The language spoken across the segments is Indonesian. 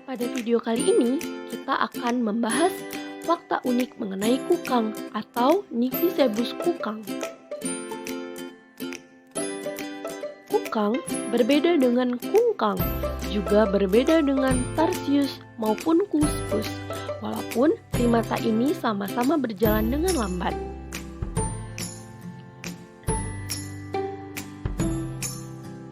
Pada video kali ini, kita akan membahas fakta unik mengenai kukang atau Nycticebus kukang. Kukang berbeda dengan kungkang, juga berbeda dengan tarsius maupun kuspus, walaupun primata ini sama-sama berjalan dengan lambat.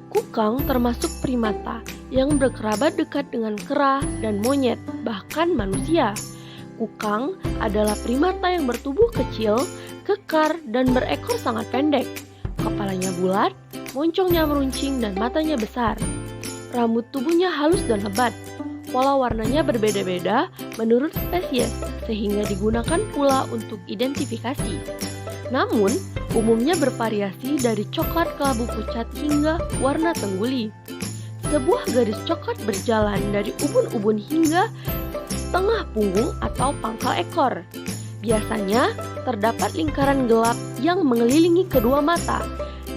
Kukang termasuk primata yang berkerabat dekat dengan kera dan monyet, bahkan manusia. Kukang adalah primata yang bertubuh kecil, kekar, dan berekor sangat pendek. Kepalanya bulat, moncongnya meruncing, dan matanya besar. Rambut tubuhnya halus dan lebat. Pola warnanya berbeda-beda menurut spesies, sehingga digunakan pula untuk identifikasi. Namun, umumnya bervariasi dari coklat kelabu pucat hingga warna tengguli. Sebuah garis coklat berjalan dari ubun-ubun hingga tengah punggung atau pangkal ekor. Biasanya terdapat lingkaran gelap yang mengelilingi kedua mata,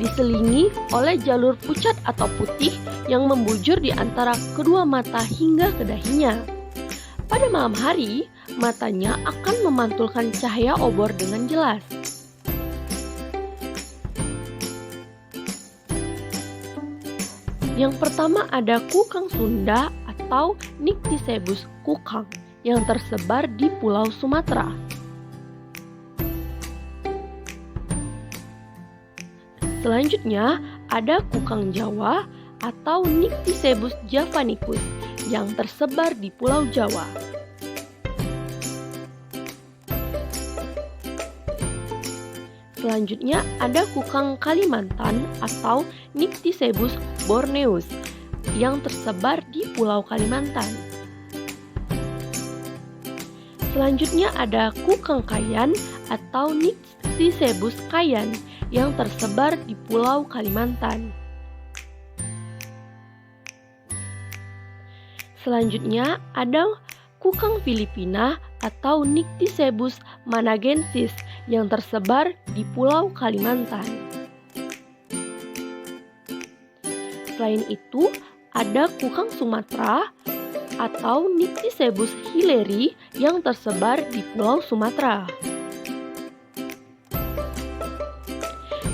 diselingi oleh jalur pucat atau putih yang membujur di antara kedua mata hingga ke dahinya. Pada malam hari, matanya akan memantulkan cahaya obor dengan jelas. Yang pertama ada kukang Sunda atau Nycticebus kukang yang tersebar di Pulau Sumatera. Selanjutnya ada kukang Jawa atau Nycticebus javanicus yang tersebar di Pulau Jawa. Selanjutnya ada kukang Kalimantan atau Nycticebus borneus yang tersebar di Pulau Kalimantan. Selanjutnya ada kukang Kayan atau Nycticebus kayan yang tersebar di Pulau Kalimantan. Selanjutnya ada kukang Filipina atau Nycticebus managensis yang tersebar di Pulau Kalimantan. Selain itu, ada kukang Sumatera atau Nycticebus hilleri yang tersebar di Pulau Sumatera.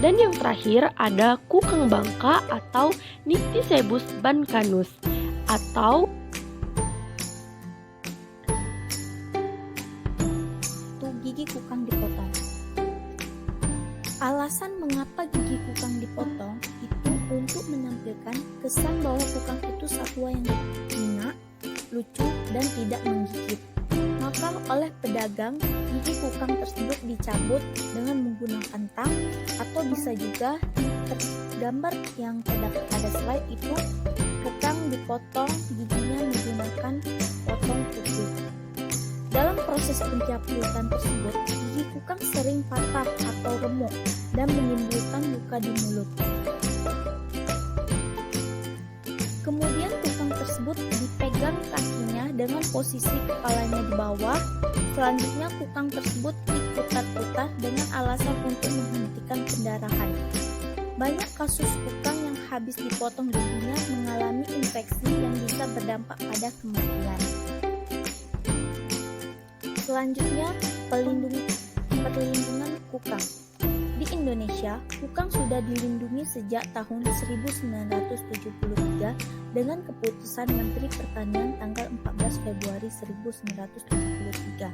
Dan yang terakhir ada kukang Bangka atau Nycticebus bancanus atau gigi kukang dipotong. Alasan mengapa gigi kukang dipotong itu untuk menampilkan kesan bahwa kukang itu satwa yang jinak, lucu, dan tidak menggigit. Maka oleh pedagang, gigi kukang tersebut dicabut dengan menggunakan tang, atau bisa juga tergambar yang terdapat pada slide itu, kukang dipotong giginya menggunakan potong kuku. Dalam proses pencabutan tersebut, gigi kukang sering patah atau remuk dan menimbulkan luka di mulut. Kemudian kukang tersebut dipegang kakinya dengan posisi kepalanya di bawah. Selanjutnya kukang tersebut diputar-putar dengan alasan untuk menghentikan pendarahan. Banyak kasus kukang yang habis dipotong giginya mengalami infeksi yang bisa berdampak pada kematian. Selanjutnya, perlindungan kukang. Di Indonesia, kukang sudah dilindungi sejak tahun 1973 dengan keputusan Menteri Pertanian tanggal 14 Februari 1973.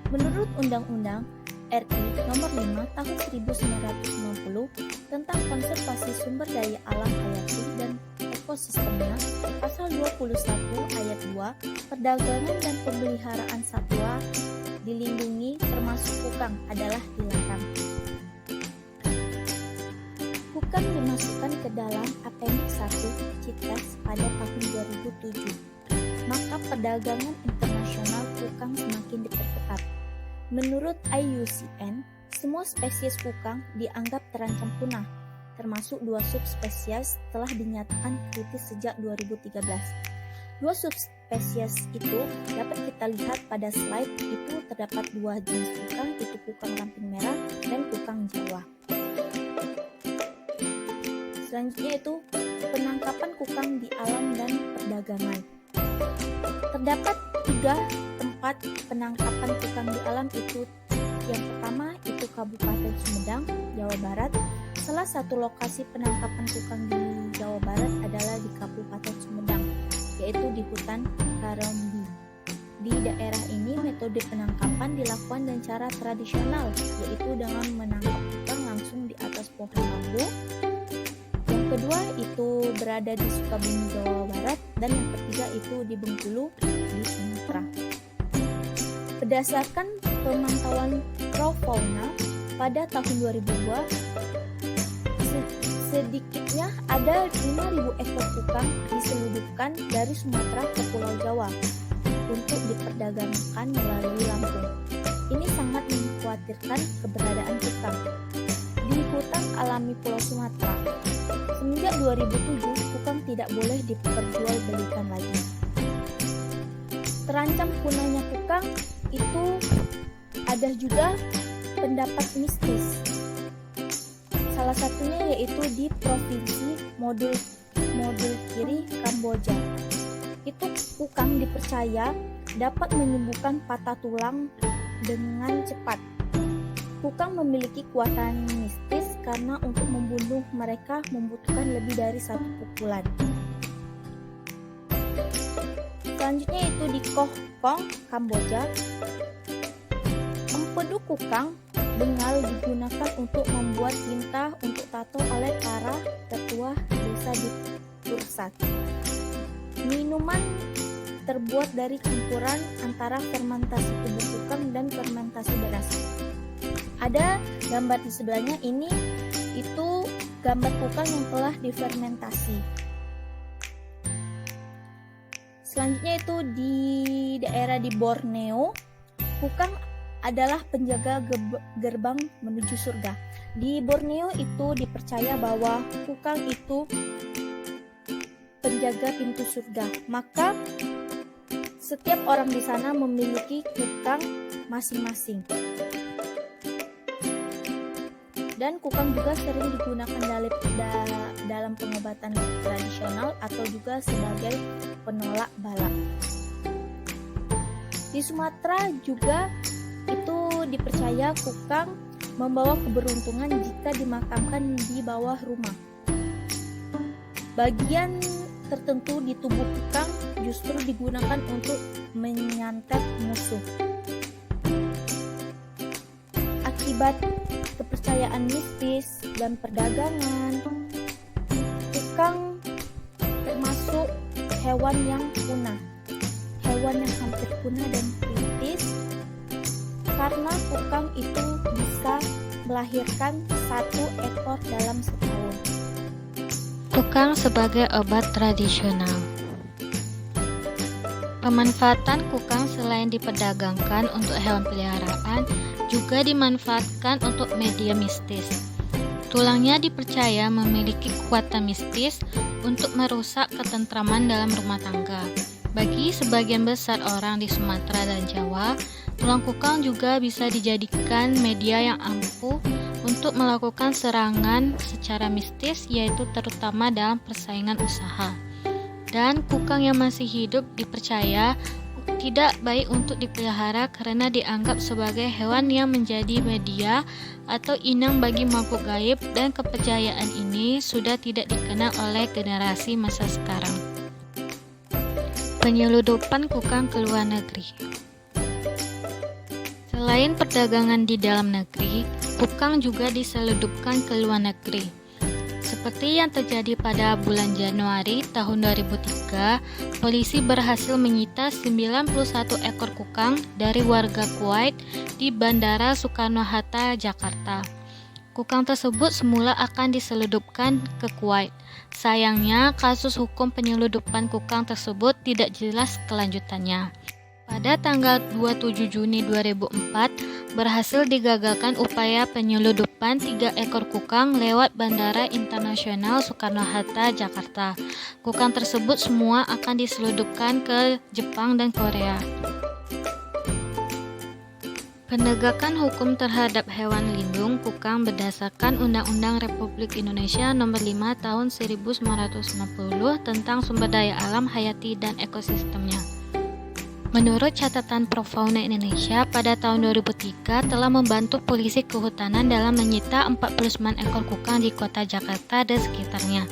Menurut Undang-Undang RI Nomor 5 Tahun 1990 tentang Konservasi Sumber Daya Alam Hayati dan Ekosistemnya, Pasal 21 Ayat 2, perdagangan dan pemeliharaan satwa dilindungi termasuk kukang adalah dilarang. Kukang dimasukkan ke dalam Appendix 1 CITES pada tahun 2007. Maka perdagangan internasional kukang semakin diperketat. Menurut IUCN, semua spesies kukang dianggap terancam punah, termasuk 2 subspesies telah dinyatakan kritis sejak 2013. 2 subspesies itu dapat kita lihat pada slide itu terdapat 2 jenis kukang, yaitu kukang ramping merah dan kukang Jawa. Selanjutnya itu penangkapan kukang di alam dan perdagangan. Terdapat 3 tempat penangkapan kukang di alam itu. Yang pertama itu Kabupaten Sumedang, Jawa Barat. Salah satu lokasi penangkapan kukang di Jawa Barat adalah di Kabupaten Sumedang, yaitu di hutan Karambi. Di daerah ini metode penangkapan dilakukan dengan cara tradisional, yaitu dengan menangkap kukang langsung di atas pohon bambu. Yang kedua itu berada di Sukabumi, Jawa Barat, dan yang ketiga itu di Bengkulu, di Sumatera. Berdasarkan pemantauan Raw Fauna pada tahun 2002, sedikitnya ada 5.000 ekor kukang diselundupkan dari Sumatera ke Pulau Jawa untuk diperdagangkan melalui Lampung. Ini sangat mengkhawatirkan keberadaan kukang di hutan alami Pulau Sumatera. Semenjak 2007, kukang tidak boleh diperjualbelikan lagi. Terancam punahnya kukang itu ada juga pendapat mistis. Salah satunya yaitu di provinsi Modul Kiri, Kamboja. Itu kukang dipercaya dapat menyembuhkan patah tulang dengan cepat. Kukang memiliki kekuatan mistis karena untuk membunuh mereka membutuhkan lebih dari 1 pukulan. Selanjutnya itu di Koh Kong, Kamboja. Empedu kukang bengal digunakan untuk membuat tinta untuk tato oleh para tetua desa di Pursat. Minuman terbuat dari campuran antara fermentasi tubuh kukang dan fermentasi beras. Ada gambar di sebelahnya, ini itu gambar kukang yang telah difermentasi. Selanjutnya itu di daerah di Borneo, kukang adalah penjaga gerbang menuju surga. Di Borneo itu dipercaya bahwa kukang itu penjaga pintu surga. Maka setiap orang di sana memiliki kukang masing-masing. Dan kukang juga sering digunakan dalam pengobatan tradisional atau juga sebagai penolak bala. Di Sumatera juga itu dipercaya kukang membawa keberuntungan jika dimakamkan di bawah rumah. Bagian tertentu di tubuh kukang justru digunakan untuk menyantet musuh. Akibat kepercayaan mistis dan perdagangan, kukang termasuk hewan yang punah, hewan yang hampir punah dan kritis, karena kukang itu bisa melahirkan 1 ekor dalam setahun. Kukang sebagai obat tradisional. Pemanfaatan kukang selain diperdagangkan untuk hewan peliharaan, juga dimanfaatkan untuk media mistis. Tulangnya dipercaya memiliki kekuatan mistis untuk merusak ketentraman dalam rumah tangga. Bagi sebagian besar orang di Sumatera dan Jawa, tulang kukang juga bisa dijadikan media yang ampuh untuk melakukan serangan secara mistis, yaitu terutama dalam persaingan usaha. Dan kukang yang masih hidup dipercaya tidak baik untuk dipelihara karena dianggap sebagai hewan yang menjadi media atau inang bagi makhluk gaib, dan kepercayaan ini sudah tidak dikenal oleh generasi masa sekarang. Penyeludupan kukang ke luar negeri. Selain perdagangan di dalam negeri, kukang juga diseludupkan ke luar negeri. Seperti yang terjadi pada bulan Januari tahun 2003, polisi berhasil menyita 91 ekor kukang dari warga Kuwait di Bandara Soekarno-Hatta, Jakarta. Kukang tersebut semula akan diseludupkan ke Kuwait. Sayangnya, kasus hukum penyeludupan kukang tersebut tidak jelas kelanjutannya. Pada tanggal 27 Juni 2004, berhasil digagalkan upaya penyeludupan 3 ekor kukang lewat Bandara Internasional Soekarno-Hatta, Jakarta. Kukang tersebut semua akan diseludupkan ke Jepang dan Korea. Penegakan hukum terhadap hewan lindung kukang berdasarkan Undang-Undang Republik Indonesia Nomor 5 Tahun 1990 tentang Sumber Daya Alam Hayati dan Ekosistemnya. Menurut catatan Profauna Indonesia, pada tahun 2003 telah membantu polisi kehutanan dalam menyita 49 ekor kukang di kota Jakarta dan sekitarnya.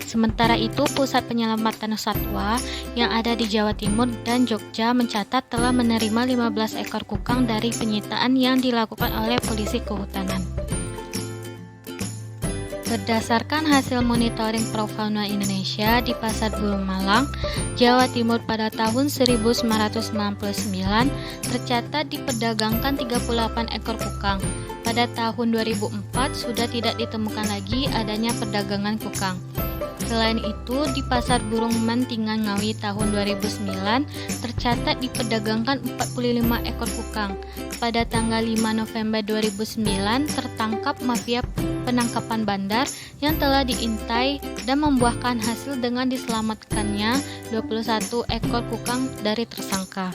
Sementara itu, Pusat Penyelamatan Satwa yang ada di Jawa Timur dan Jogja mencatat telah menerima 15 ekor kukang dari penyitaan yang dilakukan oleh polisi kehutanan. Berdasarkan hasil monitoring Profauna Indonesia di Pasar Burung Malang, Jawa Timur pada tahun 1999 tercatat diperdagangkan 38 ekor kukang. Pada tahun 2004 sudah tidak ditemukan lagi adanya perdagangan kukang. Selain itu, di Pasar Burung Mantingan Ngawi tahun 2009 tercatat diperdagangkan 45 ekor kukang. Pada tanggal 5 November 2009 tertangkap mafia penangkapan bandar yang telah diintai dan membuahkan hasil dengan diselamatkannya 21 ekor kukang dari tersangka.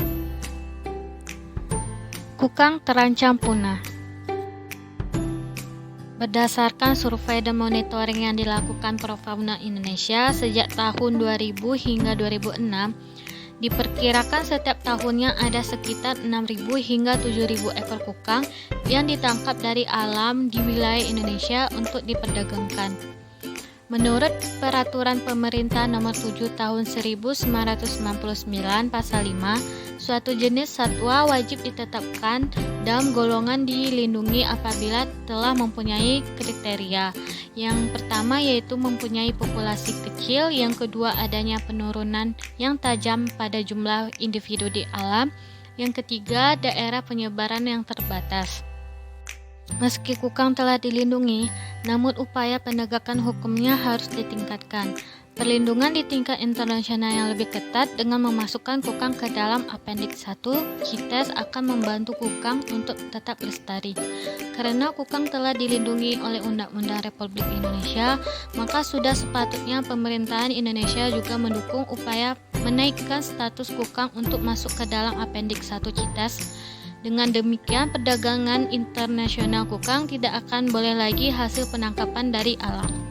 Kukang terancam punah. Berdasarkan survei dan monitoring yang dilakukan Profauna Indonesia sejak tahun 2000 hingga 2006, diperkirakan setiap tahunnya ada sekitar 6.000 hingga 7.000 ekor kukang yang ditangkap dari alam di wilayah Indonesia untuk diperdagangkan. Menurut Peraturan Pemerintah Nomor 7 Tahun 1999 Pasal 5, suatu jenis satwa wajib ditetapkan dalam golongan dilindungi apabila telah mempunyai kriteria. Yang pertama yaitu mempunyai populasi kecil, yang kedua adanya penurunan yang tajam pada jumlah individu di alam, yang ketiga daerah penyebaran yang terbatas. Meski kukang telah dilindungi, namun upaya penegakan hukumnya harus ditingkatkan. Perlindungan di tingkat internasional yang lebih ketat dengan memasukkan kukang ke dalam Appendix 1 CITES akan membantu kukang untuk tetap lestari. Karena kukang telah dilindungi oleh Undang-Undang Republik Indonesia, maka sudah sepatutnya pemerintahan Indonesia juga mendukung upaya menaikkan status kukang untuk masuk ke dalam Appendix 1 CITES. Dengan demikian, perdagangan internasional kukang tidak akan boleh lagi hasil penangkapan dari alam.